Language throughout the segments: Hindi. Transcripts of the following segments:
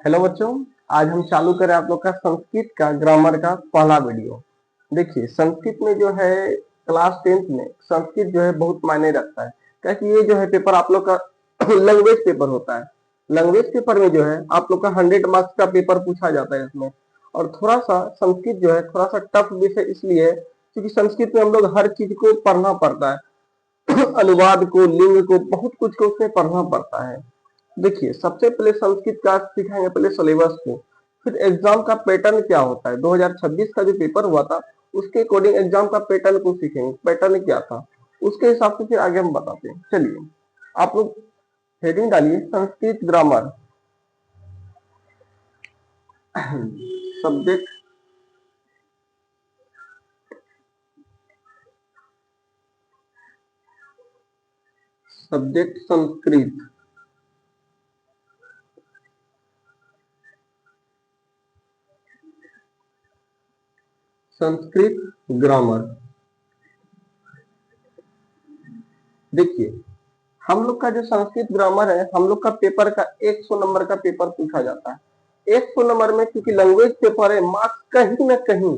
हेलो बच्चों, आज हम चालू करें आप लोग का संस्कृत का ग्रामर का पहला वीडियो। देखिए, संस्कृत में जो है क्लास 10th में संस्कृत जो है बहुत मायने रखता है, क्योंकि ये जो है पेपर आप लोग का लैंग्वेज पेपर होता है। लैंग्वेज पेपर में जो है आप लोग का 100 मार्क्स का पेपर पूछा जाता है इसमें। और थोड़ा सा संस्कृत जो है थोड़ा सा टफ विषय इसलिए है क्योंकि संस्कृत में हम लोग हर चीज को पढ़ना पड़ता है अनुवाद को, लिंग को, बहुत कुछ को उसमें पढ़ना पड़ता है। देखिए, सबसे पहले संस्कृत का सीखेंगे पहले सिलेबस को, फिर एग्जाम का पैटर्न क्या होता है। 2026 का जो पेपर हुआ था उसके अकॉर्डिंग एग्जाम का पैटर्न को सीखेंगे, पैटर्न क्या था उसके हिसाब से फिर आगे हम बताते हैं। चलिए, आप लोग हेडिंग डालिए Sanskrit grammar subject subject Sanskrit. Sanskrit grammar. देखिए, हम लोग का जो संस्कृत ग्रामर है, हम लोग का पेपर का 100 नंबर का पेपर पूछा जाता है। 100 नंबर में क्योंकि लैंग्वेज पेपर है, मार्क्स कहीं ना कहीं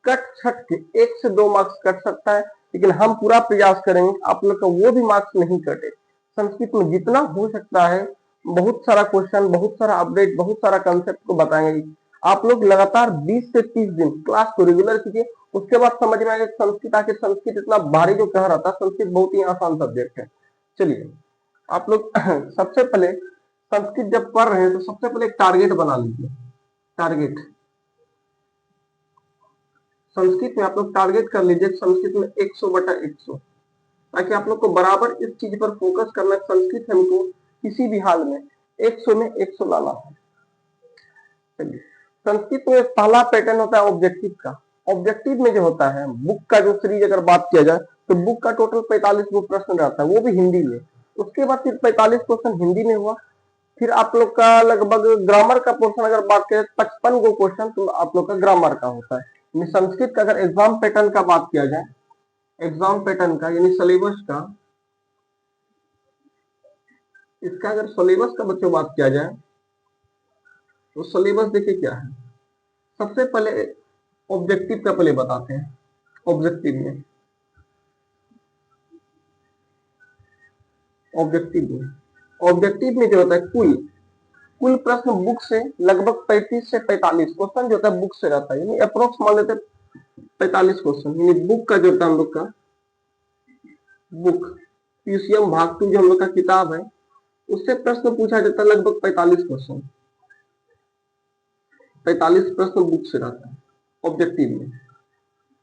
कट छट के 1 से 2 मार्क्स कट सकता है, लेकिन हम पूरा प्रयास करेंगे आप लोग का वो भी मार्क्स नहीं कटे। संस्कृत में जितना हो सकता है बहुत सारा क्वेश्चन, बहुत सारा अपडेट, बहुत सारा कंसेप्ट को बताएंगे। आप लोग लगातार 20 से 30 दिन क्लास को रेगुलर कीजिए, उसके बाद समझ में आएगा संस्कृत आके संस्कृत इतना भारी जो कह रहा था, संस्कृत बहुत ही आसान सब्जेक्ट है। चलिए, आप लोग सबसे पहले संस्कृत जब पढ़ रहे हैं तो सबसे पहले एक टारगेट बना लीजिए। टारगेट संस्कृत में आप लोग टारगेट कर लीजिए संस्कृत में 100/100, ताकि आप लोग को बराबर इस चीज पर फोकस करना है। संस्कृत हमको किसी भी हाल में 100 में 100 लाना है। चलिए, संस्कृत में पहला पैटर्न होता है ऑब्जेक्टिव का। ऑब्जेक्टिव में जो होता है बुक का जो सीरीज अगर बात किया जाए तो बुक का टोटल 45 गो प्रश्न रहता है, वो भी हिंदी में। उसके बाद फिर 45 क्वेश्चन हिंदी में हुआ। फिर आप लोग का लगभग ग्रामर का पोर्शन अगर बात करें 55 गो क्वेश्चन तो आप लोग का ग्रामर का होता है। संस्कृत का अगर एग्जाम पैटर्न का बात किया जाए, एग्जाम पैटर्न का यानी सिलेबस का, इसका अगर सिलेबस का बच्चों बात किया जाए तो सिलेबस देखिए क्या है। सबसे पहले ऑब्जेक्टिव का पहले बताते हैं। ऑब्जेक्टिव में ऑब्जेक्टिव में जो होता है कुल प्रश्न बुक से लगभग 35 से 45 क्वेश्चन जो होता है बुक से रहता है, यानी अप्रोक्स मान लेते 45 क्वेश्चन, यानी बुक का जो होता है हम लोग का बुक पीसीएम भाग 2 जो हम लोग का किताब है उससे प्रश्न पूछा जाता है लगभग 45 क्वेश्चन। 45 प्रश्न बुक से रहता है ऑब्जेक्टिव में।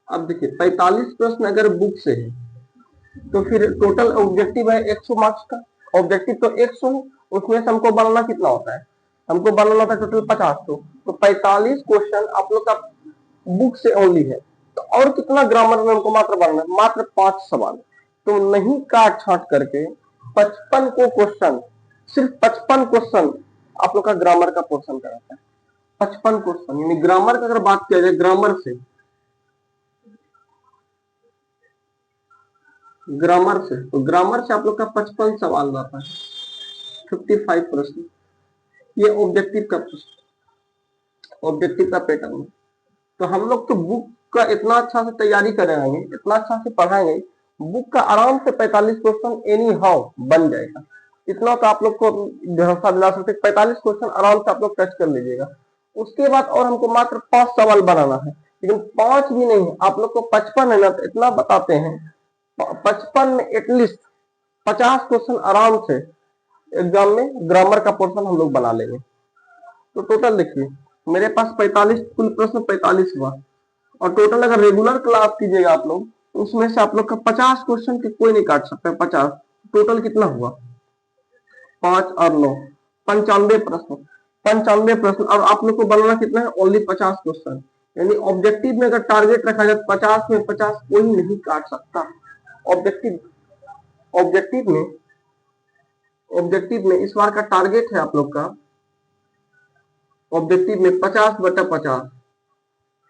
अब देखिए 45 प्रश्न अगर बुक से है तो फिर टोटल ऑब्जेक्टिव है 100 मार्क्स का। ऑब्जेक्टिव तो 100 है, उसमें से हमको बनाना कितना होता है, हमको बनाना होता है टोटल 50। तो 45 क्वेश्चन आप लोग का बुक से ओनली है, तो और कितना ग्रामर में हमको मात्र बनाना है, मात्र 5 सवाल। तो नहीं काट छाट करके 55 को क्वेश्चन, सिर्फ 55 क्वेश्चन आप लोग का ग्रामर का पोर्शन कराता है। 55 क्वेश्चन यानी ग्रामर का अगर बात किया जाए ग्रामर से तो ग्रामर से आप लोग का 55 सवाल रहता है, 55 प्रश्न। ये ऑब्जेक्टिव का पैटर्न है। तो हम लोग तो बुक का इतना अच्छा से तैयारी करेंगे, इतना अच्छा से पढ़ाएंगे, बुक का आराम से 45 क्वेश्चन एनी हाउ बन जाएगा। इतना तो आप लोग को भरोसा दिला सकते, 45 क्वेश्चन आराम से आप लोग टच कर लीजिएगा। उसके बाद और हमको मात्र 5 सवाल बनाना है, लेकिन 5 भी नहीं, आप लोग को 55 है ना, तो इतना बताते हैं 55 में एटलीस्ट 50 क्वेश्चन आराम से एग्जाम में ग्रामर का पोर्शन हम लोग बना लेंगे। तो टोटल देखिए मेरे पास 45 कुल प्रश्न 45 हुआ, और टोटल अगर रेगुलर क्लास कीजिएगा आप लोग तो उसमें से आप लोग का 50 क्वेश्चन के कोई नहीं काट सकता है। 50 टोटल कितना हुआ, 5 और 9 95 प्रश्न। 95 प्रश्न और आप लोग को बनाना कितना है, ओनली 50 क्वेश्चन। यानी ऑब्जेक्टिव में अगर टारगेट रखा जाए 50 में 50 कोई नहीं काट सकता। ऑब्जेक्टिव ऑब्जेक्टिव में ऑब्जेक्टिव में इस बार का टारगेट है आप लोग का ऑब्जेक्टिव में 50/50,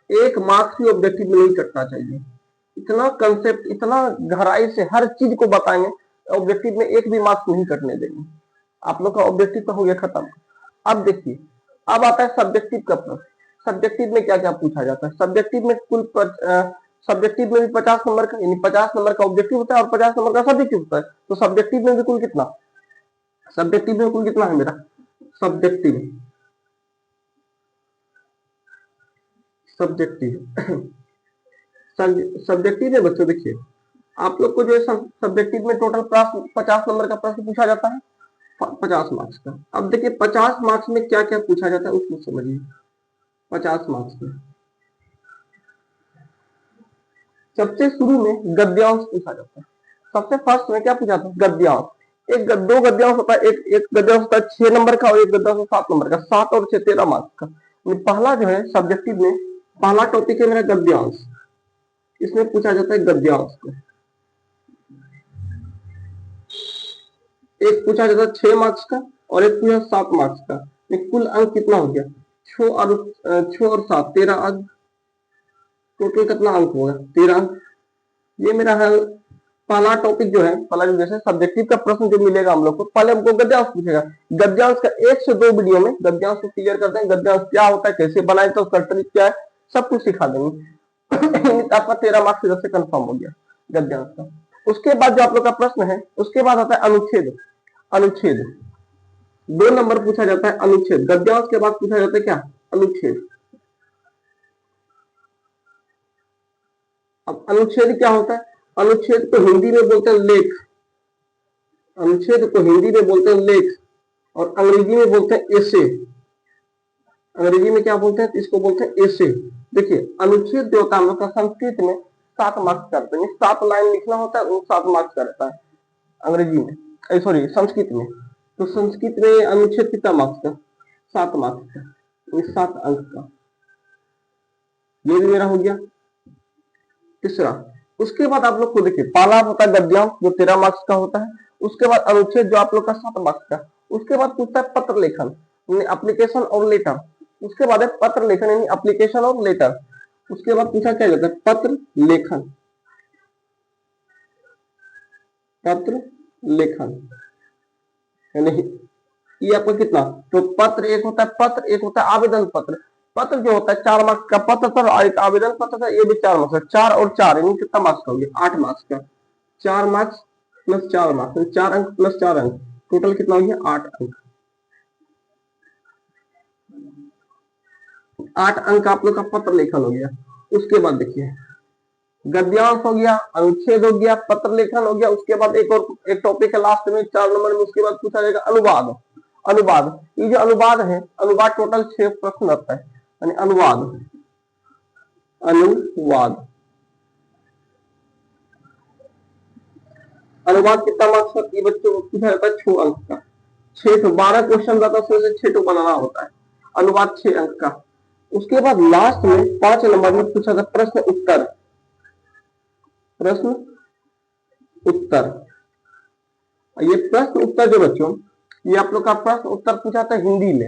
1 मार्क्स भी ऑब्जेक्टिव में नहीं कटना चाहिए। इतना कंसेप्ट, इतना गहराई से हर चीज को बताएंगे, ऑब्जेक्टिव में 1 भी मार्क्स नहीं कटने देंगे। आप लोग का ऑब्जेक्टिव तो हो गया खत्म। अब देखिए अब आता है सब्जेक्टिव का प्रश्न। सब्जेक्टिव में क्या क्या पूछा जाता है? सब्जेक्टिव में सब्जेक्टिव में भी 50 नंबर का, यानी 50 नंबर का ऑब्जेक्टिव होता है और 50 नंबर का सब्जेक्टिव होता है। तो सब्जेक्टिव में भी कुल कितना, सब्जेक्टिव में कुल कितना है मेरा? सब्जेक्टिव सब्जेक्टिव सब्जेक्टिव में बच्चों देखिए, आप लोग को जो है सब्जेक्टिव में टोटल 50 नंबर का प्रश्न पूछा जाता है, 50 मार्क्स का। अब देखिए 50 मार्क्स में क्या क्या पूछा जाता है उसको समझिए। 50 मार्क्स में सबसे शुरू में गद्यांश पूछा जाता है। सबसे फर्स्ट में क्या पूछा जाता है? गद्यांश। एक दो गद्यांश होता है, एक गद्यांश होता है 6 नंबर का और एक गद्यांश 7 नंबर का। 7 और 6 13 मार्क्स का। पहला जो है सब्जेक्टिव में पहला टॉपिक है मेरा गद्यांश। इसमें पूछा जाता है गद्यांश को। एक पूछा जाता है 6 मार्क्स का और एक पूछा 7 मार्क्स का। कुल अंक कितना हो गया? 6 और 7 13 अंक। टोटल कितना अंक होगा? 13 अंक। ये मेरा है पहला टॉपिक जो है, पहला जो जैसे सब्जेक्टिव का प्रश्न जो मिलेगा हम लोग को, पहले हमको गद्यांश पूछेगा। गद्यांश का 1 से 2 वीडियो में गद्यांश को क्लियर करते हैं। गद्यांश क्या होता है, कैसे बनाए, तो उसका ट्रिक क्या है, सब कुछ सिखा देंगे। आपका 13 मार्क्स इधर से कंफर्म हो गया गद्यांश का। उसके बाद जो आप लोग का प्रश्न है, उसके बाद आता है अनुच्छेद। अनुच्छेद 2 नंबर पूछा जाता है। अनुच्छेद गद्यांश के बाद पूछा जाता है क्या? अनुच्छेद। अब अनुच्छेद क्या होता है? अनुच्छेद को हिंदी में बोलते हैं लेख। अनुच्छेद को हिंदी में बोलते हैं लेख और अंग्रेजी में बोलते हैं एसे। अंग्रेजी में क्या बोलते हैं? इसको बोलते हैं एसे। देखिए अनुच्छेद जो होता है हम लोग का संस्कृत में 7 मार्क्स का रहता है। 7 लाइन लिखना होता है, वो 7 मार्क्स का रहता है अंग्रेजी में, सॉरी संस्कृत में। तो संस्कृत में अनुच्छेद कितना मार्क्स का? 7 मार्क्स का, 7 अंक का। ये भी मेरा हो गया तीसरा। उसके बाद आप लोग को देखिए पहला होता है गद्यांश जो 13 मार्क्स का होता है। उसके बाद अनुच्छेद जो आप लोग का 7 मार्क्स का। उसके बाद पूछता है पत्र लेखन, एप्लीकेशन और लेटर। उसके बाद है पत्र लेखन यानी एप्लीकेशन और लेटर। उसके बाद पूछा क्या जाता है? पत्र लेखन। पत्र लेखन यानी ये आपका कितना? तो पत्र एक होता है, पत्र एक होता है आवेदन पत्र। पत्र जो होता है 4 मार्क्स का पत्र था और एक आवेदन पत्र था, ये भी 4 मार्क्स का। 4 और 4 यानी कितना मार्क्स का हो गया? 8 मार्क्स का। 4 मार्क्स प्लस 4 मार्क्स, 4 अंक प्लस 4 अंक, टोटल कितना हो गया? 8 अंक। 8 अंक आप लोग का पत्र लेखन हो गया। उसके बाद देखिए गद्यांश हो गया, अनुच्छेद हो गया, पत्र लेखन हो गया। उसके बाद एक टॉपिक है लास्ट में 4 नंबर में, उसके बाद पूछा जाएगा अनुवाद। अनुवाद, ये जो अनुवाद है, अनुवाद टोटल 6 प्रश्न रहता है, यानी अनुवाद। अनुवाद अनुवाद कितना मार्क्स का? ये बच्चों को पूछा जाता है 6 अंक का। 6 तो 12 क्वेश्चन रहता है, उसमें से 6 तो बनाना होता है। अनुवाद 6 अंक का। उसके बाद लास्ट में 5 नंबर में पूछा था प्रश्न उत्तर। प्रश्न उत्तर, ये प्रश्न उत्तर जो बच्चों, ये आप लोग का प्रश्न उत्तर पूछा था हिंदी में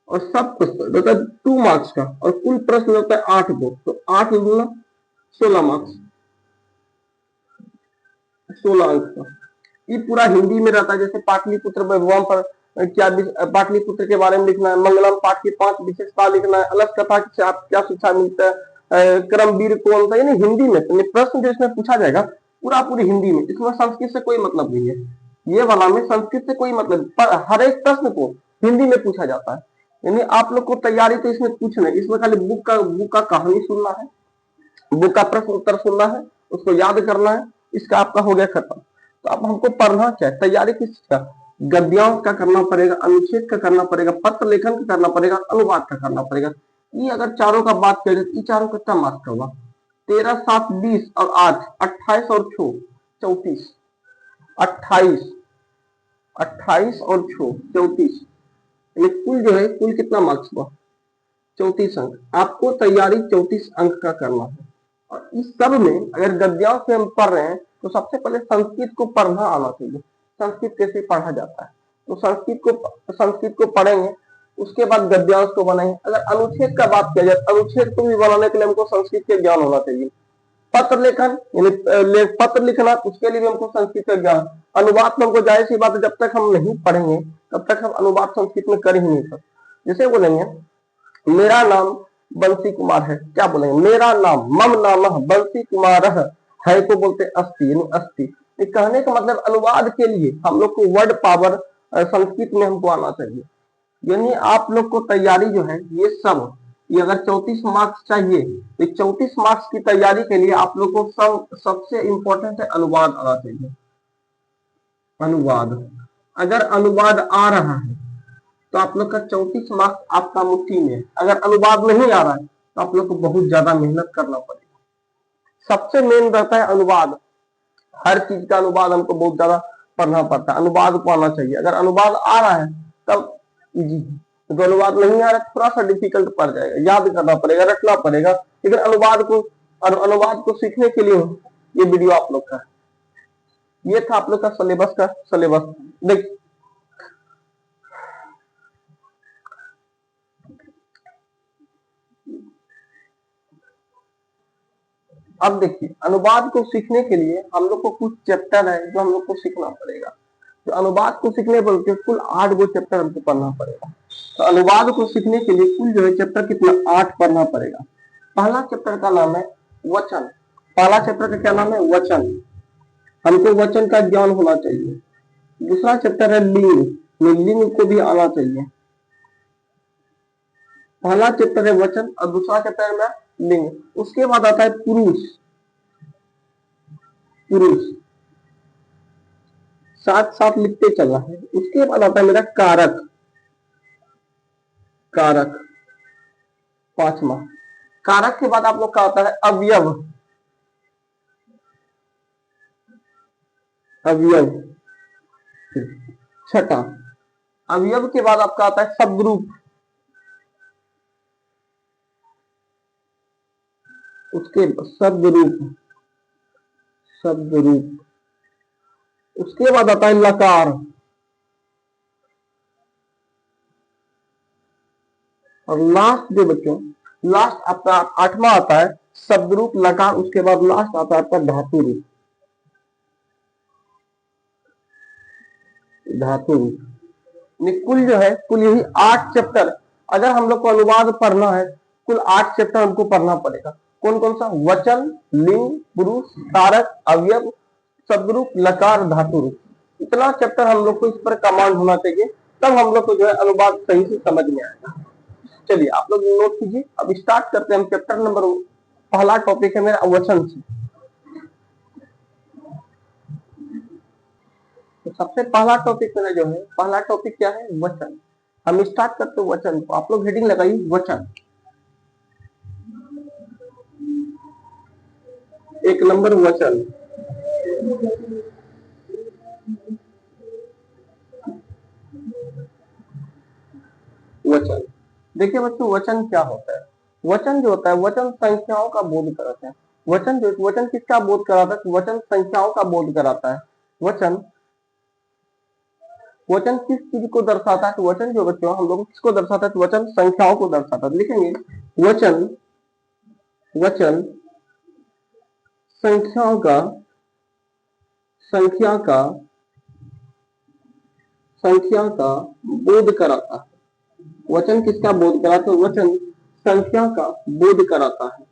और सब प्रश्न रहता है 2 मार्क्स का और कुल प्रश्न रहता है 8 को। तो 8 गुना 16 मार्क्स, 16 अंक का। ये पूरा हिंदी में रहता है। जैसे पाटलिपुत्र वैभवम पर क्या, पाटलिपुत्र के बारे में लिखना है, मंगलम पाठ की 5 विशेषता लिखना है, अलग कथा से आप क्या शिक्षा मिलता है, क्रमवीर कौन सा, यानी हिंदी में। तो प्रश्न जो इसमें पूछा जाएगा पूरा पूरी हिंदी में, इसमें संस्कृत से कोई मतलब नहीं है। ये वाला में संस्कृत से कोई मतलब, पर हर एक प्रश्न को हिंदी में पूछा जाता है। यानी आप लोग को तैयारी तो इसमें कुछ नहीं, इसमें खाली बुक का कहानी सुनना है, बुक का प्रश्न उत्तर सुनना है, उसको याद करना है, इसका आपका हो गया खत्म। तो अब हमको पढ़ना क्या है? तैयारी किस चीज का? गद्यांश का करना पड़ेगा, अनुच्छेद का करना पड़ेगा, पत्र लेखन का करना पड़ेगा, अनुवाद का करना पड़ेगा। ये अगर चारों का बात करें तो ये चारों कितना मार्क्स का होगा? 13 7 20 और 8 28 और 6 34। 28 28 और 6 34, कुल जो है कुल कितना मार्क्स हुआ? 34 अंक। आपको तैयारी 34 अंक का करना है। और इस सब में अगर गद्यांश से हम पढ़ रहे हैं तो सबसे पहले संस्कृत को पढ़ना आना चाहिए। संस्कृत कैसे पढ़ा जाता है, तो संस्कृत को पढ़ेंगे, उसके बाद गद्यांश को बनाएंगे। अगर अनुच्छेद का बात किया जाए, अनुच्छेद को भी बनाने के लिए हमको संस्कृत के ज्ञान होना चाहिए। पत्र लेखन यानी पत्र लिखना, उसके लिए भी हमको संस्कृत का ज्ञान। अनुवाद में हमको जाहिर सी बात है, जब तक हम नहीं पढ़ेंगे तब तक हम अनुवाद संस्कृत में कर ही नहीं सकते। जैसे बोलेंगे मेरा नाम बंसी कुमार है, क्या बोलेंगे, मेरा नाम, मम नामः बंसी कुमार है को बोलते अस्ति, यानी अस्ति। ये कहने का मतलब अनुवाद के लिए हम लोग को वर्ड पावर संस्कृत में हमको आना चाहिए। यानी आप लोग को तैयारी जो है ये सब, ये अगर 34 मार्क्स चाहिए तो 34 मार्क्स की तैयारी के लिए आप लोग को सबसे इंपॉर्टेंट है अनुवाद आना चाहिए। अनुवाद, अगर अनुवाद आ रहा है तो आप लोग का 34 मार्क्स आपका मुट्ठी में है। अगर अनुवाद नहीं आ रहा है तो आप लोग को बहुत ज्यादा मेहनत करना पड़ेगा। सबसे मेन रहता है अनुवाद, हर चीज का अनुवाद हमको बहुत ज्यादा पढ़ना पड़ता है, अनुवाद को आना चाहिए। अगर अनुवाद आ रहा है तब इजी है, तो अनुवाद नहीं आ रहा है थोड़ा सा डिफिकल्ट पड़ जाएगा, याद करना पड़ेगा, रटना पड़ेगा। लेकिन अनुवाद को सीखने के लिए ये वीडियो आप लोग का है। ये था आप लोग का सिलेबस। देख अब देखिए, अनुवाद को सीखने के लिए हम लोग को कुछ चैप्टर है जो हम लोग को सीखना पड़ेगा। तो अनुवाद को सीखने पर कुल 8 गो चैप्टर हमको पढ़ना पड़ेगा। तो अनुवाद को सीखने के लिए कुल जो है चैप्टर कितना 8 पढ़ना पड़ेगा। पहला चैप्टर का नाम है वचन। पहला चैप्टर का क्या नाम है, वचन। हमको वचन का ज्ञान होना चाहिए। दूसरा चैप्टर है लिंग, लिंग को भी आना चाहिए। पहला चैप्टर है वचन और दूसरा चैप्टर में लिंग। उसके बाद आता है पुरुष, पुरुष साथ साथ लिखते चलना है। उसके बाद आता है मेरा कारक, कारक पांचवा। कारक के बाद आप लोग का आता है अवयव, अवयव छठा। अवयव के बाद आपका आता है शब्दरूप, उसके शब्दरूप, शब्दरूप। उसके बाद आता है लकार, और लास्ट जो बच्चों, लास्ट आपका 8वां आता है शब्दरूप लकार। उसके बाद लास्ट आता है आपका धातु रूप, धातु रूप। कुल जो है कुल यही 8 चैप्टर। अगर हम लोग को अनुवाद पढ़ना है कुल 8 चैप्टर हमको पढ़ना पड़ेगा। कौन कौन सा, वचन, लिंग, पुरुष, कारक, अवयव, शब्दरूप, लकार, धातु रूप। इतना चैप्टर हम लोग को इस पर कमांड होना चाहिए, तब हम लोग को जो है अनुवाद सही से समझ में आएगा। चलिए आप लोग नोट कीजिए। अब स्टार्ट करते हैं हम चैप्टर नंबर। पहला टॉपिक है मेरा वचन से। तो सबसे पहला टॉपिक मेरा जो है, पहला टॉपिक क्या है, वचन। हम स्टार्ट करते हैं वचन को। आप लोग हेडिंग लगाइए वचन। 1 नंबर वचन। वचन देखिए बच्चों, वचन क्या होता है। वचन जो होता है, वचन संख्याओं का बोध कराता है। वचन किसका बोध कराता है, वचन संख्याओं का बोध कराता है। वचन किस चीज को दर्शाता है, तो वचन जो बच्चों हम लोग किसको दर्शाता है, तो वचन संख्याओं को दर्शाता है। लिखेंगे वचन संख्याओं का बोध कराता है। वचन किसका बोध कराता है, वचन संख्या का बोध कराता है।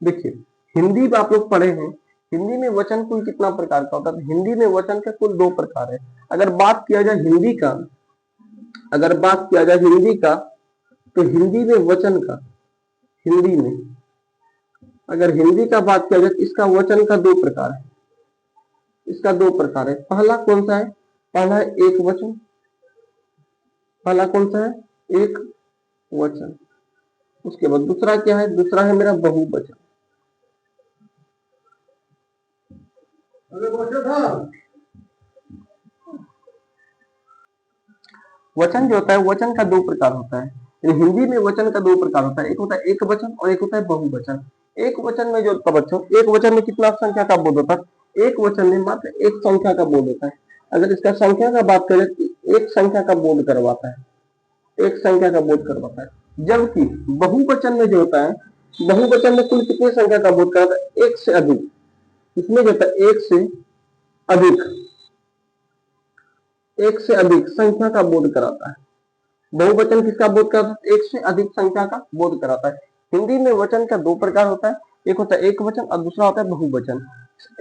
देखिए हिंदी में आप लोग पढ़े हैं, हिंदी में वचन कुल कितना प्रकार का होता है, तो हिंदी में वचन का कुल 2 प्रकार है। अगर बात किया जाए हिंदी का, तो हिंदी में वचन का, हिंदी में अगर हिंदी का बात किया जाए तो इसका वचन का 2 प्रकार है। इसका 2 प्रकार है। पहला कौन सा है, पहला है एक वचन। पहला कौन सा है, एक वचन। उसके बाद दूसरा क्या है, दूसरा है मेरा बहुवचन। वचन जो होता है, वचन का 2 प्रकार होता है। हिंदी में वचन का 2 प्रकार होता है, एक होता है एक वचन और एक होता है बहुवचन। एक वचन में जो होता है बच्चों, एक वचन में कितना संख्या का बोध होता है, एक वचन में मात्र एक संख्या का बोध होता है। अगर इसका संख्या का बात करें तो एक संख्या का बोध करवाता है, एक संख्या का बोध करवाता है। जबकि बहुवचन में जो होता है, बहुवचन में कुल कितनी संख्या का बोध कराता है, एक से अधिक। इसमें जो होता है एक से अधिक, एक से अधिक संख्या का बोध कराता है। बहुवचन किसका बोध कराता है? एक से अधिक संख्या का बोध कराता है। हिंदी में वचन का दो प्रकार होता है, एक होता है एक वचन और दूसरा होता है बहुवचन।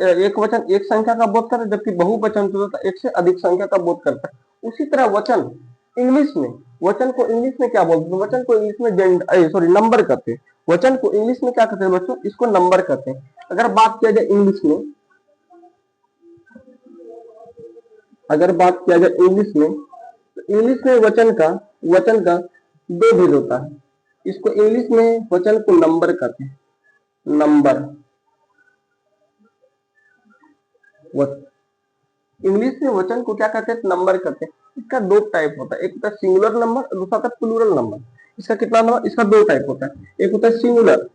एक वचन एक संख्या का बोध करता है, जबकि बहुवचन जो होता है एक से अधिक संख्या का बोध करता है। उसी तरह वचन इंग्लिश में, वचन को इंग्लिश में क्या बोलते हैं? वचन को इंग्लिश में सॉरी नंबर कहते हैं। वचन को इंग्लिश में क्या कहते हैं बच्चों? इसको नंबर कहते हैं। अगर बात किया जाए इंग्लिश में, अगर बात किया जाए इंग्लिश में, तो इंग्लिश में वचन का दो भेद होता है। इसको इंग्लिश में वचन को नंबर कहते हैं, नंबर। इंग्लिश में वचन को क्या कहते हैं? नंबर कहते हैं। इसका दो टाइप होता है, एक होता है सिंगुलर नंबर और दूसरा होता है प्लूरल नंबर। इसका कितना नंबर? इसका दो टाइप होता है, एक होता है सिंगुलर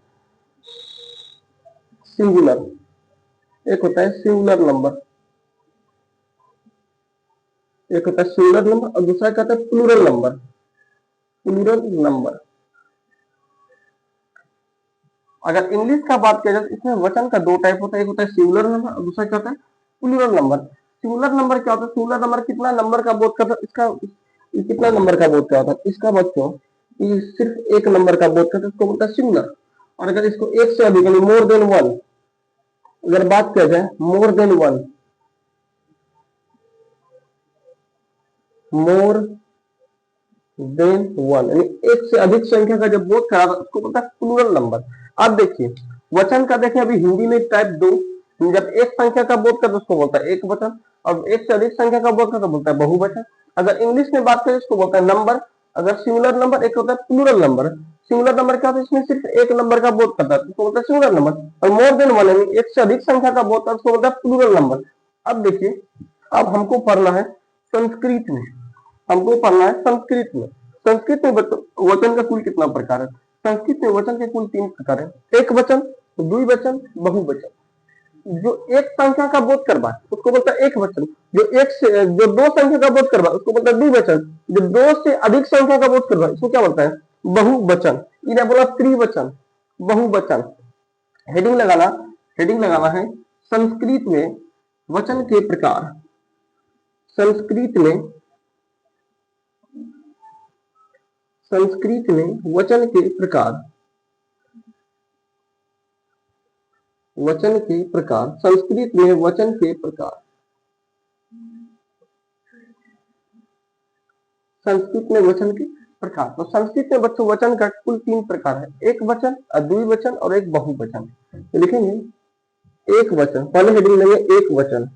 सिंगुलर एक होता है सिंगुलर नंबर, एक होता है सिंगुलर नंबर और दूसरा कहता है प्लूरल नंबर। Plural number. अगर इंग्लिश का बात किया जाए तो इसमें वचन का दो टाइप होता है, एक होता है सिंगुलर नंबर और दूसरा क्या होता है? Plural number. सिंगुलर नंबर क्या होता है? सिंगुलर नंबर कितना नंबर का बोध करता है? इसका कितना नंबर का बोध करता है? इसका बच्चों ये सिर्फ एक नंबर का बोध करता है, इसको बोलता है सिंगुलर। और अगर इसको एक से अधिक यानी मोर देन वन, अगर बात किया जाए more than one, more than one यानी एक से अधिक संख्या का जब बोध करा उसको बोलता है प्लूरल नंबर। अब देखिए वचन का, देखिए अभी हिंदी में टाइप दो, जब एक संख्या का बोध करता उसको बोलता है एक वचन, और एक से अधिक संख्या का बोध करता बोलता है बहुवचन। अगर इंग्लिश में बात करें इसको बोलता है नंबर। अगर सिंगुलर नंबर, एक होता है प्लूरल नंबर। सिंगुलर नंबर क्या होता है? इसमें सिर्फ एक नंबर का बोध करता है, उसको बोलता है सिंगुलर नंबर। और मोर देन वन यानी एक से अधिक संख्या का बोध करता है उसको बोलता है प्लूरल नंबर। अब देखिए, अब हमको पढ़ना है संस्कृत में, हमको पढ़ना है संस्कृत में। संस्कृत में वचन का कुल कितना प्रकार है? संस्कृत में वचन के कुल तीन प्रकार है, एक वचन, द्विवचन, बहुवचन। जो एक संख्या का बोध करवा उसको बोलता है एक वचन, जो दो संख्या का बोध करवा उसको बोलता है द्विवचन, जो दो से अधिक संख्या का बोध करवा इसको क्या बोलता है? बहुवचन। इन्हें बोला त्रिवचन, बहुवचन। हेडिंग लगाना, हेडिंग लगाना है संस्कृत में वचन के प्रकार। संस्कृत में वचन के प्रकार, वचन के प्रकार। संस्कृत में वचन के प्रकार, संस्कृत में वचन के प्रकार। तो संस्कृत में बच्चों वचन का कुल तीन प्रकार है, एक वचन, द्विवचन और एक बहुवचन। तो लिखेंगे एक वचन, पहले हेडिंग लेंगे एक वचन,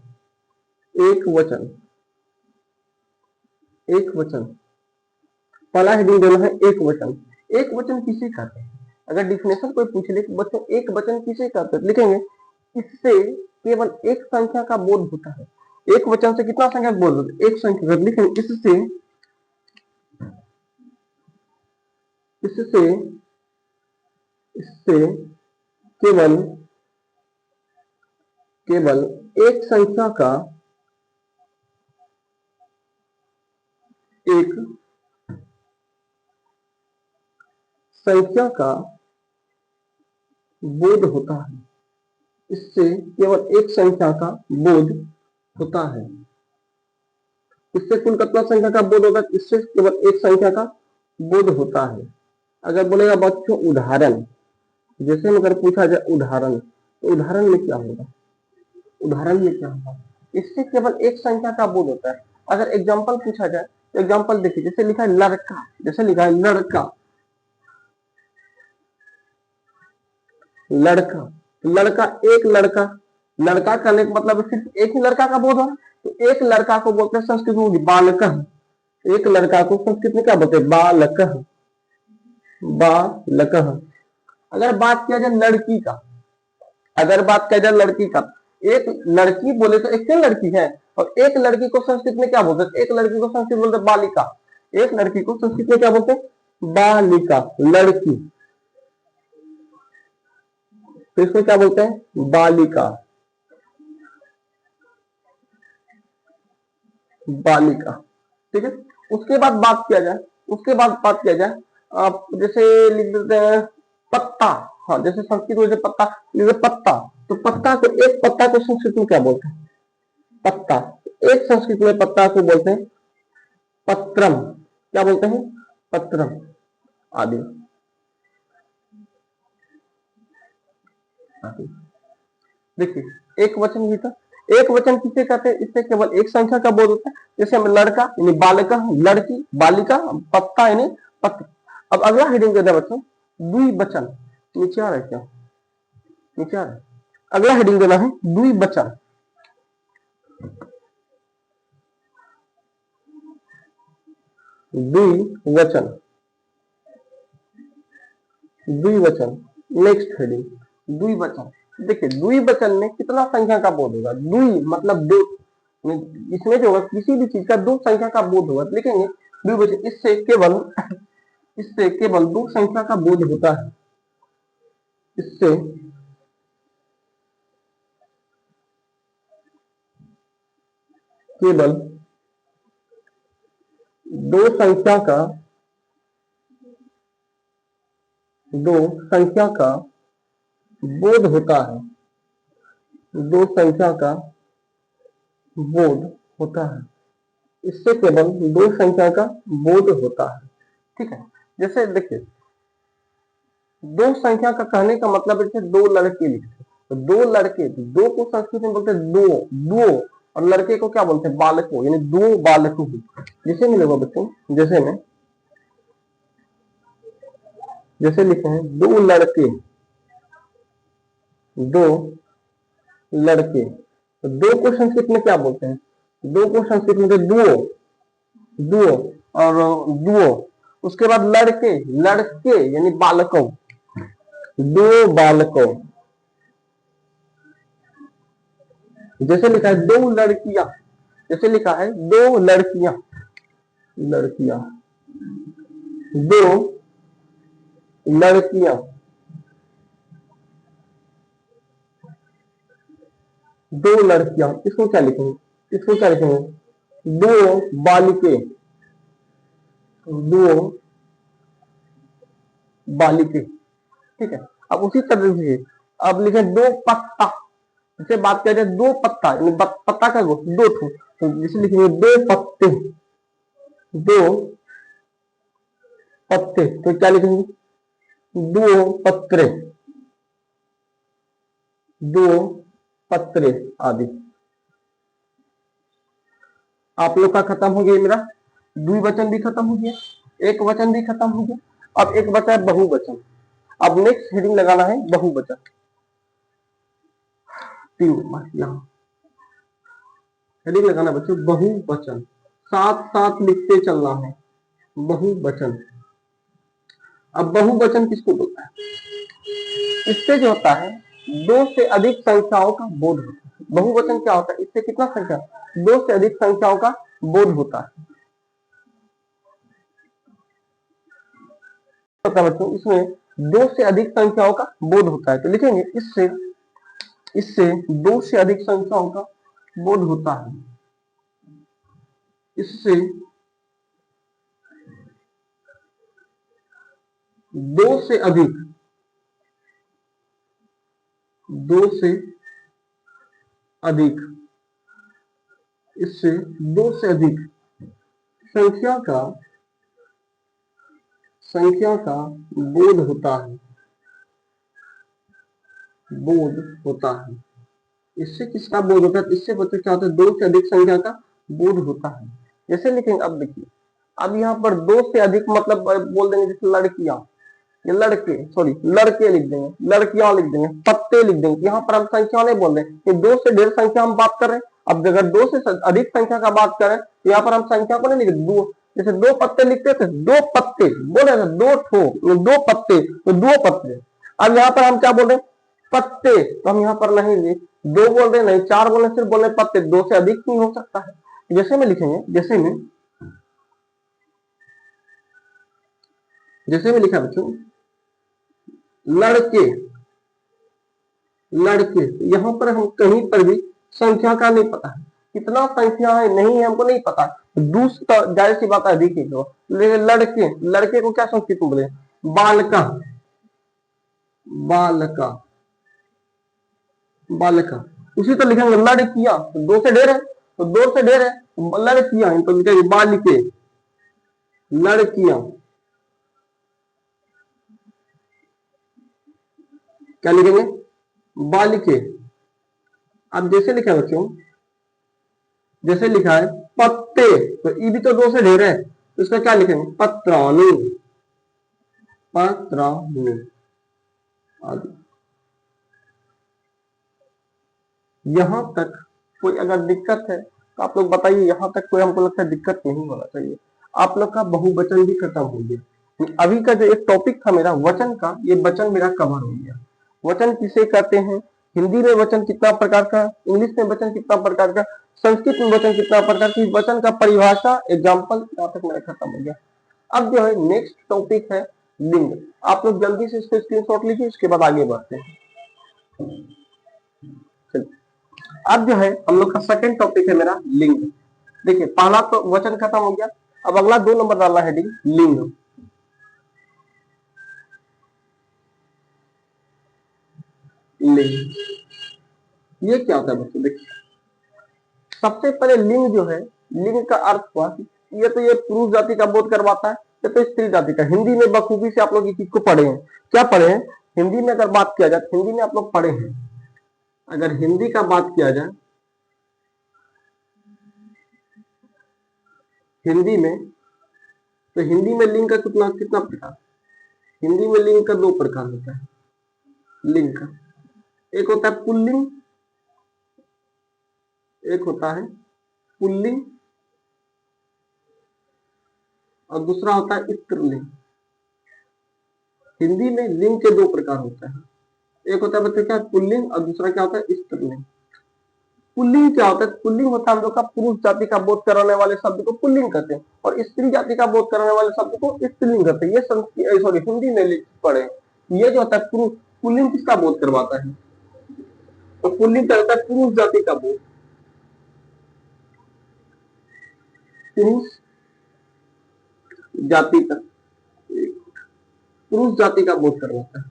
एक वचन, एक वचन। पहला हेडिंग देना है एक वचन। एक वचन किसे कहते हैं? अगर डिफिनेशन कोई पूछ ले कि बच्चों एक वचन किसे कहते हैं, लिखेंगे इससे केवल एक संख्या का बोध होता है। एक वचन से कितना संख्या का बोध होता है? एक संख्या। लिखेंगे इससे केवल एक संख्या का, एक संख्या का बोध होता है। इससे केवल एक संख्या का बोध होता है। इससे कुल कितना संख्या का बोध होता है? इससे केवल एक संख्या का बोध होता है। अगर बोलेगा बच्चों उदाहरण, जैसे अगर पूछा जाए उदाहरण, तो उदाहरण में क्या होगा? उदाहरण में क्या होगा? इससे केवल एक संख्या का बोध होता है। अगर एग्जाम्पल पूछा जाए तो एग्जाम्पल देखिए, जैसे लिखा है लड़का, जैसे लिखा है लड़का, लड़का, लड़का, एक लड़का। लड़का कहने का मतलब सिर्फ एक ही लड़का का बोध हो, तो एक लड़का को बोलते हैं संस्कृत में बालक। एक लड़का को संस्कृत में क्या बोलते हैं? बालक, बालक। अगर बात किया जाए लड़की का, अगर बात किया जाए लड़की का, एक लड़की बोले तो एक लड़की है, और एक लड़की को संस्कृत में क्या बोलते हैं? एक लड़की को संस्कृत बोलते हैं बालिका। एक लड़की को संस्कृत में क्या बोलते हैं? बालिका, लड़की। तो इसको क्या बोलते हैं? बालिका, बालिका। ठीक है। उसके बाद बात किया जाए, आप जैसे लिख देते हैं पत्ता। हाँ, जैसे संस्कृत में पत्ता, पत्ता, तो पत्ता को, एक पत्ता को संस्कृत में क्या बोलते हैं? पत्ता। एक संस्कृत में पत्ता को बोलते हैं पत्रम। क्या बोलते हैं? पत्रम आदि। देखिए एक वचन भी था। एक वचन किसे कहते हैं? इससे केवल एक संख्या का बोध होता है। जैसे हम लड़का यानी बालिका, लड़की बालिका, पत्ता यानी पत्र। अब अगला हेडिंग देना बच्चों द्विवचन। नीचे आ रहा है क्या? नीचे आ रहा है। अगला हेडिंग देना है द्विवचन। द्विवचन, द्विवचन नेक्स्ट हेडिंग द्विवचन। देखिए द्विवचन में कितना संख्या का बोध होगा? द्वि मतलब दो, इसमें जो होगा किसी भी चीज का दो संख्या का बोध होगा। लिखेंगे द्विवचन। इससे केवल दो संख्या का बोध होता है। इससे केवल दो संख्या का बोध होता है। दो संख्या का बोध होता है। इससे केवल दो संख्या का बोध होता है। ठीक है। जैसे देखिए दो संख्या का कहने का मतलब है दो लड़के लिखते, तो दो लड़के, दो को संस्कृत में बोलते हैं दो, दो, और लड़के को क्या बोलते हैं? बालको, यानी दो बालकों। जैसे मिलेगा बच्चों, जैसे लिखे हैं दो लड़के, दो लड़के। तो दो को संस्कृत में क्या बोलते हैं? दो को संस्कृत में दुओ, दुओ और दुओ। उसके बाद लड़के, लड़के यानी बालकों, दो बालकों। जैसे लिखा है दो लड़कियां, जैसे लिखा है दो लड़कियां, लड़कियां, दो लड़कियां, दो लड़कियां। इसको क्या लिखेंगे? इसको क्या लिखेंगे? दो बालिके, दो बालिके। ठीक है। अब उसी तरह से अब लिखे दो पत्ता। जैसे बात करें दो पत्ता, पत्ता का दो ठो, तो जैसे लिखेंगे दो पत्ते, दो पत्ते। तो क्या लिखेंगे? दो पत्रे, दो पत्रे आदि। आप लोग का खत्म हो गया मेरा द्विवचन भी खत्म हो गया, एक वचन भी खत्म हो गया। अब एक बचा है बहुवचन। अब नेक्स्ट हेडिंग लगाना है बहुवचन। 3 नंबर यहाँ हेडिंग लगाना बच्चों बहुवचन, साथ साथ लिखते चलना है बहुवचन। अब बहुवचन किसको बोलता है? इससे जो होता है दो से अधिक संख्याओं का बोध होता है। बहुवचन क्या होता है? इससे कितना संख्या? दो से अधिक संख्याओं का बोध होता है। बच्चों इसमें दो से अधिक संख्याओं का बोध होता है। तो लिखेंगे इससे दो से अधिक संख्याओं का बोध होता है। इससे दो से अधिक, दो से अधिक, इससे दो से अधिक संख्या का बोध होता है, बोध होता है। इससे किसका बोध होता है? इससे बच्चों क्या होता है? दो से अधिक संख्या का बोध होता है। जैसे लिखेंगे, अब देखिए, अब यहाँ पर दो से अधिक मतलब बोल देंगे जैसे लड़कियां, ये लड़के, सॉरी लड़के लिख देंगे, लड़कियां लिख देंगे, पत्ते लिख देंगे। यहाँ पर हम संख्या नहीं बोल रहे, ये दो से ढेर संख्या हम बात कर रहे हैं। अब अगर दो से अधिक संख्या का बात करें तो यहाँ पर हम संख्या को नहीं लिखते, दो, जैसे दो पत्ते लिखते थे, दो पत्ते बोले थे, दो ठो, दो पत्ते, तो दो पत्ते। अब यहाँ पर हम क्या बोल रहे हैं? पत्ते। तो हम यहाँ पर नहीं लिख, दो बोल रहे नहीं, चार बोले, सिर्फ बोले पत्ते, दो से अधिक नहीं हो सकता है। जैसे में लिखेंगे, जैसे में लिखा बच्चों लड़के, लड़के। यहाँ पर हम कहीं पर भी संख्या का नहीं पता है, कितना संख्या है नहीं है हमको नहीं पता। दूसरा जाहिर सी बात है अधिक ही हो। लड़के, लड़के को क्या संस्कृत में बोले? बालका, बालका, बालका। उसी तरह लिखेंगे लड़कियां, तो दो से ढेर है, तो दो से ढेर है, लड़कियां, तो लिखेंगे बालिके, लड़कियां, क्या लिखेंगे, बालिके। अब जैसे लिखा है बच्चों, जैसे लिखा है पत्ते, तो ई भी तो दो से ढेर है, तो इसका क्या लिखेंगे, पत्राणु, पत्राणु आदि। यहां तक कोई अगर दिक्कत है तो आप लोग बताइए, यहां तक कोई हमको लगता है दिक्कत नहीं होना चाहिए। आप लोग का बहुवचन भी खत्म हो गया। अभी का जो एक टॉपिक था मेरा वचन का, ये वचन मेरा कवर हो गया। वचन किसे कहते हैं, हिंदी में वचन कितना प्रकार का, इंग्लिश में वचन कितना प्रकार का, संस्कृत में वचन कितना प्रकार की, वचन का परिभाषा एग्जाम्पल यहाँ तक मेरा खत्म हो गया। अब जो है नेक्स्ट टॉपिक है लिंग। आप लोग जल्दी से इसको स्क्रीनशॉट लीजिए, इसके बाद आगे बढ़ते हैं। अब जो है हम लोग का सेकंड टॉपिक है मेरा लिंग। देखिए पहला तो वचन खत्म हो गया, अब अगला 2 नंबर डालना हेडिंग लिंग। लिंग ये क्या होता है बच्चों, देखिए सबसे पहले लिंग जो है, लिंग का अर्थ हुआ, ये पुरुष जाति का बोध करवाता है, ये तो स्त्री जाति का। हिंदी में बखूबी से आप लोग इस चीज को पढ़े हैं। क्या पढ़े हैं, हिंदी में अगर बात किया जाए, हिंदी में आप लोग पढ़े हैं, अगर हिंदी का बात किया जाए, हिंदी में, तो हिंदी में लिंग का कितना कितना प्रकार, हिंदी में लिंग का 2 प्रकार होता है। लिंग का एक होता है पुल्लिंग, एक होता है पुल्लिंग, और दूसरा होता है स्त्रीलिंग। हिंदी में लिंग के 2 प्रकार होता है, एक होता है बच्चों क्या, पुल्लिंग, और दूसरा क्या होता है, स्त्रीलिंग। पुल्लिंग क्या होता है, पुल्लिंग होता है हम लोग का पुरुष जाति का बोध कराने वाले शब्द को पुल्लिंग कहते हैं, और स्त्री जाति का बोध कराने वाले शब्द को स्त्रीलिंग कहते हैं। ये सॉरी हिंदी में पढ़े, ये जो होता है पुरुष, पुल्लिंग किसका बोध करवाता है, तो पुल्लिंग करता है पुरुष जाति का बोध, पुरुष जाति का, पुरुष जाति का बोध करवाता है।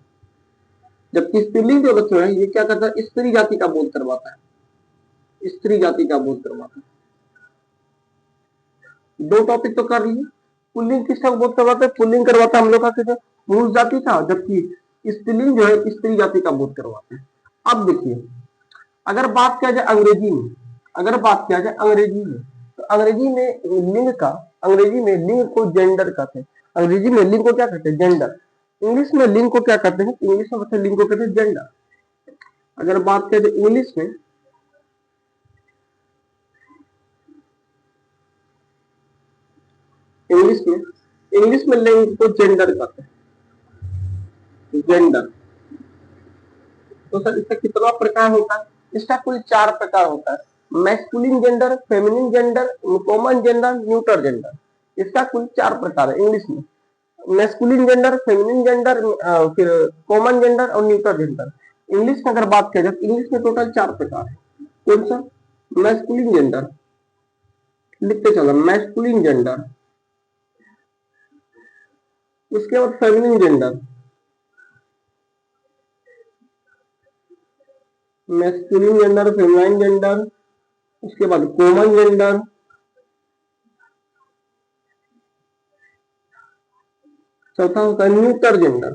जबकि स्त्रीलिंग जो बच्चों है, ये क्या करता है, स्त्री जाति का बोध करवाता है, स्त्री जाति का बोध करवाता है। 2 टॉपिक तो कर लिए। पुल्लिंग किसका बोध करवाता है, पुल्लिंग करवाता है हम लोग का किसे, पुरुष जाति का, जबकि स्त्रीलिंग जो है स्त्री जाति का बोध करवाता है। अब देखिए अगर बात किया जाए अंग्रेजी में, अगर बात किया जाए अंग्रेजी में, तो अंग्रेजी में लिंग का, अंग्रेजी में लिंग को जेंडर कहते हैं। अंग्रेजी में लिंग को क्या कहते हैं, जेंडर। इंग्लिश में लिंग को क्या कहते हैं, इंग्लिश में बच्चे लिंग को कहते हैं जेंडर। अगर बात किया जाए इंग्लिश में, इंग्लिश में लिंग को जेंडर कहते हैं, जेंडर। तो सर इसका कितना प्रकार होता है, इसका कुल 4 प्रकार होता है। Masculine gender, feminine gender, common gender, neuter gender. इसका कुल 4 प्रकार है इंग्लिश में, मैस्कुलिन जेंडर, फेमिनिन जेंडर, फिर कॉमन जेंडर और न्यूटर जेंडर। इंग्लिश में अगर बात किया जाए, इंग्लिश में टोटल 4 प्रकार है। कौन सा, मैस्कुलिन जेंडर, लिखते चलो मैस्कुलिन जेंडर, उसके बाद feminine gender, masculine gender, feminine gender, उसके बाद कॉमन जेंडर, चौथा होता है न्यूटर जेंडर,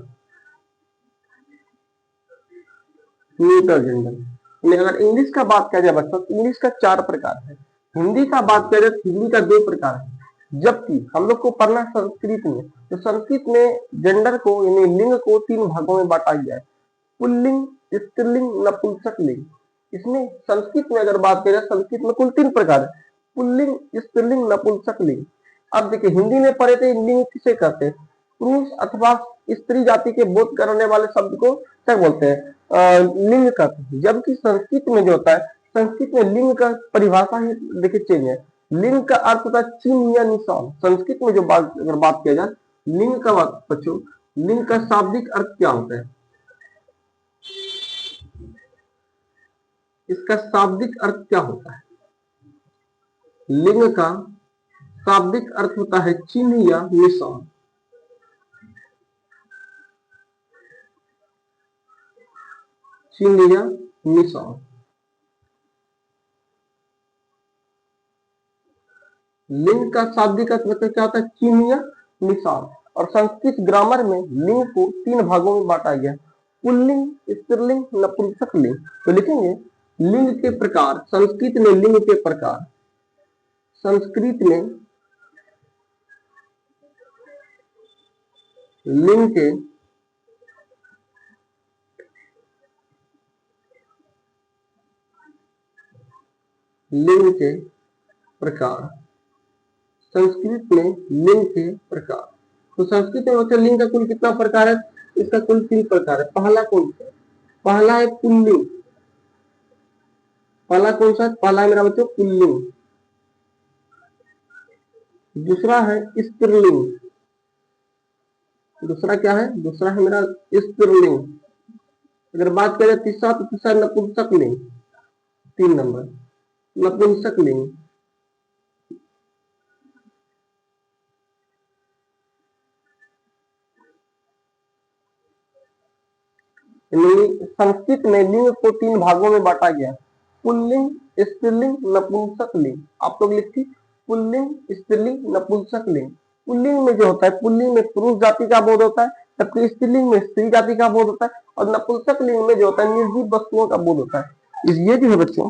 न्यूटर जेंडर। अगर इंग्लिश का बात किया जाए बच्चों, तो इंग्लिश का 4 प्रकार है। हिंदी का बात किया जाए तो हिंदी का 2 प्रकार है। जबकि हम लोग को पढ़ना संस्कृत में, तो संस्कृत में जेंडर को यानी लिंग को 3 भागों में बांटा गया है, पुल्लिंग, स्त्रीलिंग, नपुंसक लिंग। इसमें संस्कृत में अगर बात करें, संस्कृत में कुल 3 प्रकार है, पुल्लिंग, स्त्रीलिंग, नपुंसक लिंग। अब देखिए हिंदी में पढ़े थे, लिंग किसे कहते हैं, पुरुष अथवा स्त्री जाति के बोध करने वाले शब्द को क्या बोलते हैं, लिंग कहते हैं। जबकि संस्कृत में जो होता है, संस्कृत में लिंग का परिभाषा ही देखिए चेंज है। लिंग का अर्थ होता है चिन्ह या निशान। संस्कृत में जो बात अगर बात किया जाए लिंग का, बच्चों लिंग का शाब्दिक अर्थ क्या होता है, इसका शाब्दिक अर्थ क्या होता है, लिंग का शाब्दिक अर्थ होता है चिन्ह या निशान, चिन्ह या निशान। लिंग का शाब्दिक अर्थ मतलब क्या होता है? चिन्ह या निशान। और संस्कृत ग्रामर में लिंग को 3 भागों में बांटा गया, पुल्लिंग, स्त्रीलिंग, नपुंसक लिंग। तो लिखेंगे लिंग के प्रकार। संस्कृत में लिंग के प्रकार, संस्कृत में लिंग के प्रकार, संस्कृत में लिंग के प्रकार। तो संस्कृत में बच्चों लिंग का कुल कितना प्रकार है? इसका कुल 3 प्रकार है। पहला कौन सा? पहला है पुल्लिंग। पहला कौन सा? पहला है मेरा बच्चों पुल्लिंग। दूसरा है स्त्रीलिंग। दूसरा क्या है? दूसरा है मेरा स्त्रीलिंग। अगर बात करें तीसरा, तो तीसरा नपुंसक लिंग। 3 नंबर नपुंसक लिंग। संस्कृत में लिंग को 3 भागों में बांटा गया, पुल्लिंग, स्त्रीलिंग, नपुंसक लिंग। आप लोग लिखिए पुल्लिंग, स्त्रीलिंग, नपुंसक लिंग। पुल्लिंग में जो होता है, पुल्लिंग में पुरुष जाति का बोध होता है, जबकि स्त्रीलिंग में स्त्री जाति का बोध होता है, और नपुंसक लिंग में जो होता है निर्जीव वस्तुओं का बोध होता है। ये जो है बच्चों,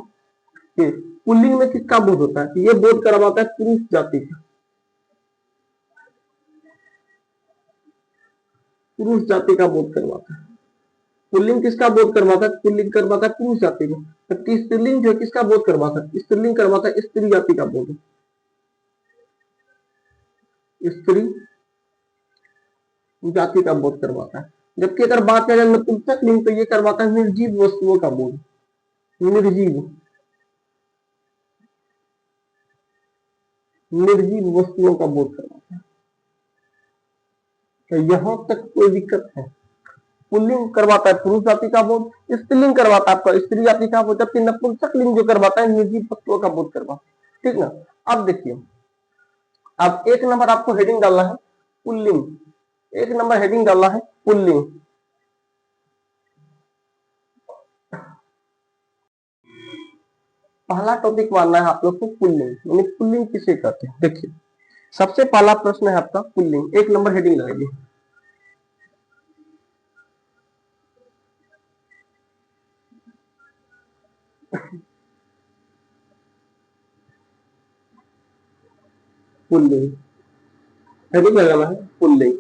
ये पुल्लिंग में किसका बोध होता है? ये बोध करवाता है पुरुष जाति का, पुरुष जाति का बोध करवाता है। पुल्लिंग किसका बोध करवाता है? पुल्लिंग करवाता है पुरुष जाति में, जबकि स्त्रीलिंग जो किसका बोध करवाता है? स्त्रीलिंग करवाता है स्त्री जाति का बोध, स्त्री जाति का बोध करवाता है। जबकि अगर बात करें नपुंसक लिंग, तो ये करवाता है निर्जीव वस्तुओं का बोध, निर्जीव वस्तुओं का बोध करवाता है। तो यहां तक कोई दिक्कत है? पुल्लिंग करवाता है पुरुष जाति का बोध, स्त्रीलिंग करवाता है आपका स्त्री जाति का बोध, जबकि नपुंसक लिंग जो करवाता है निर्जीव वस्तुओं का बोध करवाता है। ठीक ना? अब देखिए, अब 1 नंबर आपको हेडिंग डालना है पुल्लिंग। 1 नंबर हेडिंग डालना है पुल्लिंग। पहला टॉपिक मानना है आप लोग को पुल्लिंग, यानी पुल्लिंग किसे कहते हैं। देखिए सबसे पहला प्रश्न है आपका पुल्लिंग। 1 नंबर हेडिंग लगाइए। पुल्लिंग हेडिंग लगाना है पुल्लिंग।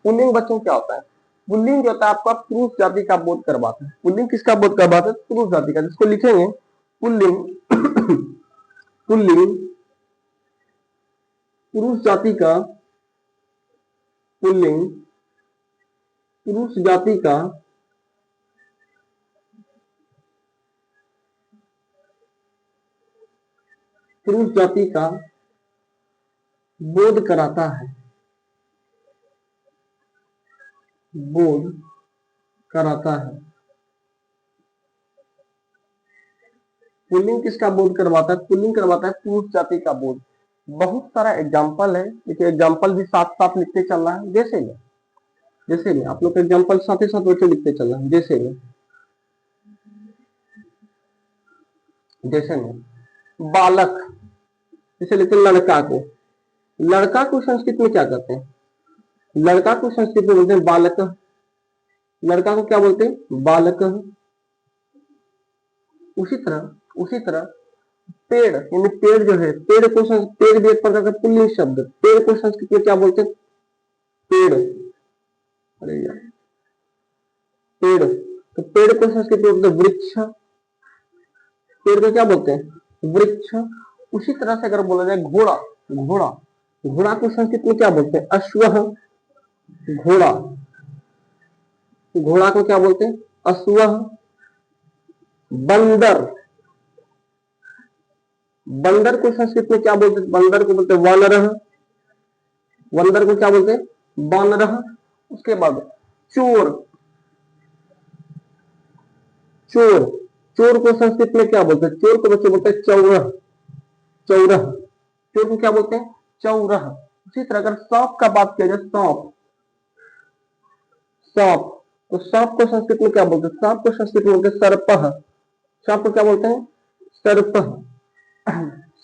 पुल्लिंग बच्चों क्या होता है? पुल्लिंग जो होता है आपका पुरुष जाति का बोध करवाता है। पुल्लिंग किसका बोध करवाता है? पुरुष जाति का। जिसको लिखेंगे पुल्लिंग पुल्लिंग पुरुष जाति का, पुल्लिंग पुरुष जाति का पुरुष जाति का बोध कराता है, बोध कराता है। पुल्लिंग किसका बोध करवाता है? पुल्लिंग करवाता है पुरुष जाति का बोध। बहुत सारा एग्जाम्पल है, देखिए एग्जाम्पल भी साथ साथ लिखते चलना है। जैसे में आप लोग का एग्जाम्पल साथ ही साथ बच्चे लिखते चलना है। जैसे में बालक, जैसे लिखते लड़का को। लड़का को संस्कृत में क्या कहते हैं? लड़का को संस्कृत में बोलते हैं बालक। लड़का को क्या बोलते हैं? बालक। उसी तरह पेड़, यानी पेड़ जो है, पेड़ भी एक प्रकार का पुल्लिंग शब्द। पेड़ को संस्कृत में क्या बोलते हैं? पेड़। अरे यार, पेड़, तो पेड़ को संस्कृत में बोलते हैं वृक्ष। पेड़ को क्या बोलते हैं? वृक्ष। उसी तरह से अगर बोला जाए घोड़ा, घोड़ा को संस्कृत में क्या बोलते हैं? अश्वः। घोड़ा को क्या बोलते हैं? अश्वः। बंदर को संस्कृत में क्या बोलते हैं? बंदर को बोलते हैं वानरः। बंदर को क्या बोलते हैं? वानरः। उसके बाद चोर को संस्कृत में क्या बोलते हैं? चोर को बच्चे बोलते हैं चौरः। चोर को क्या बोलते हैं? चौरः। उसी तरह अगर सांप का बात किया जाए, तो सांप को संस्कृत में क्या बोलते हैं? सांप को संस्कृत में बोलते हैं सर्पः। सांप को क्या बोलते हैं?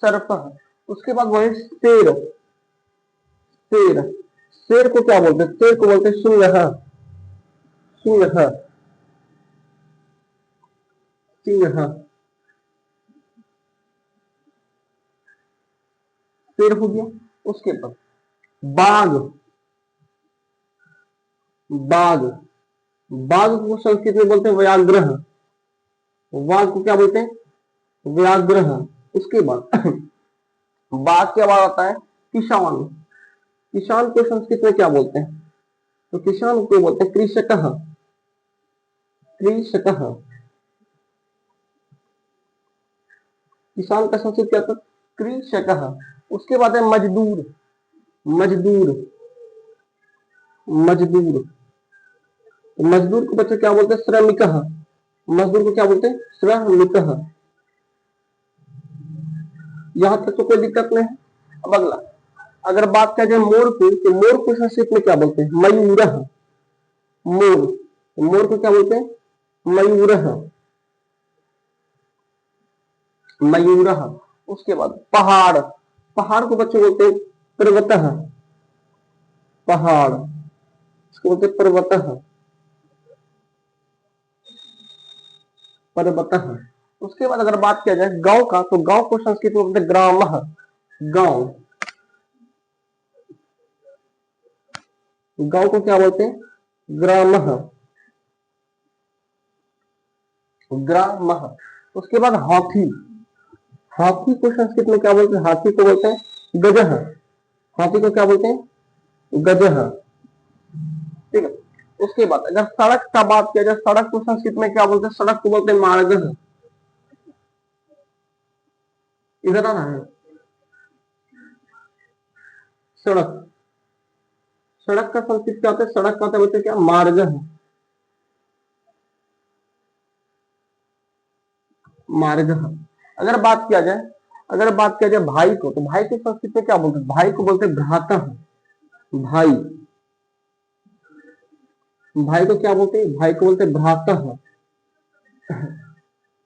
सर्पः। उसके बाद वो है शेर। शेर, शेर को क्या बोलते हैं? शेर को बोलते हैं सिंह। सिंह, सिंह, शेर हो गया। उसके बाद बाघ। बाघ, बाघ को संस्कृत में बोलते हैं व्याघ्र। बाघ को क्या बोलते हैं? व्याघ्र। उसके बाद बाघ के बाद आता है किसान। किसान को संस्कृत में क्या बोलते हैं? तो किसान को बोलते हैं कृषक। कृषक, किसान का संस्कृत क्या था? कृषक। उसके बाद है मजदूर। मजदूर, मजदूर, तो मजदूर को बच्चे क्या बोलते हैं? श्रमिक। मजदूर को क्या बोलते हैं? श्रमिक। यहां तक तो कोई दिक्कत नहीं है। अब अगला, अगर बात किया जाए मोर की, तो मोर को संस्कृत में क्या बोलते हैं? मयूर। मोर, तो मोर को क्या बोलते हैं? मयूर। मयूर। उसके बाद पहाड़। पहाड़ को बच्चे बोलते हैं पर्वत। पहाड़, इसको बोलते हैं पर्वत। पर्वत। उसके बाद अगर बात किया जाए गांव का, तो गांव को संस्कृत में बोलते हैं ग्राम। गांव, गांव को क्या बोलते हैं? ग्राम। ग्राम। उसके बाद हाथी। हाथी को संस्कृत में क्या बोलते हैं? हाथी को बोलते हैं गजह। हाथी को क्या बोलते हैं? गजह। ठीक है। उसके बाद अगर सड़क का बात किया जाए, सड़क को संस्कृत में क्या बोलते हैं? सड़क को बोलते हैं मार्ग। इधर आना है। सड़क, सड़क का संस्कृत क्या होता है? सड़क का होता है बोलते हैं क्या? मार्ग। मार्ग। अगर बात किया जाए, अगर बात किया जाए भाई को, तो भाई को संस्कृत में क्या बोलते हैं? भाई को बोलते हैं भ्राता। भाई, भाई को क्या बोलते हैं? भाई को बोलते हैं भ्राता।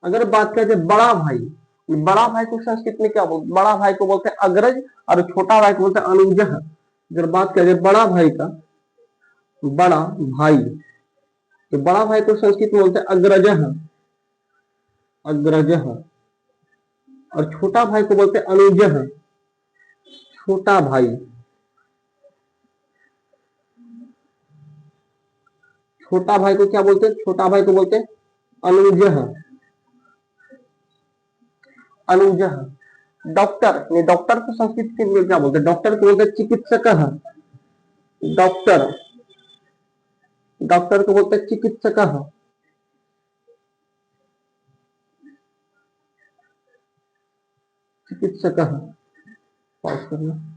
अगर बात किया जाए बड़ा भाई, बड़ा भाई को संस्कृत में क्या बोलते? बड़ा भाई को बोलते हैं अग्रज, और छोटा भाई को बोलते हैं अनुज। अगर बात किया जाए बड़ा भाई का, बड़ा भाई, तो बड़ा भाई को संस्कृत में बोलते हैं अग्रज। अग्रज। और छोटा भाई को बोलते हैं अनुज। छोटा भाई, छोटा भाई को क्या बोलते हैं? छोटा भाई को बोलते हैं अनुज। अनुज। डॉक्टर, ये डॉक्टर को संस्कृत में क्या बोलते हैं? डॉक्टर को बोलते हैं चिकित्सक। डॉक्टर, डॉक्टर को बोलते हैं चिकित्सक। चिकित्सक। पॉज करना।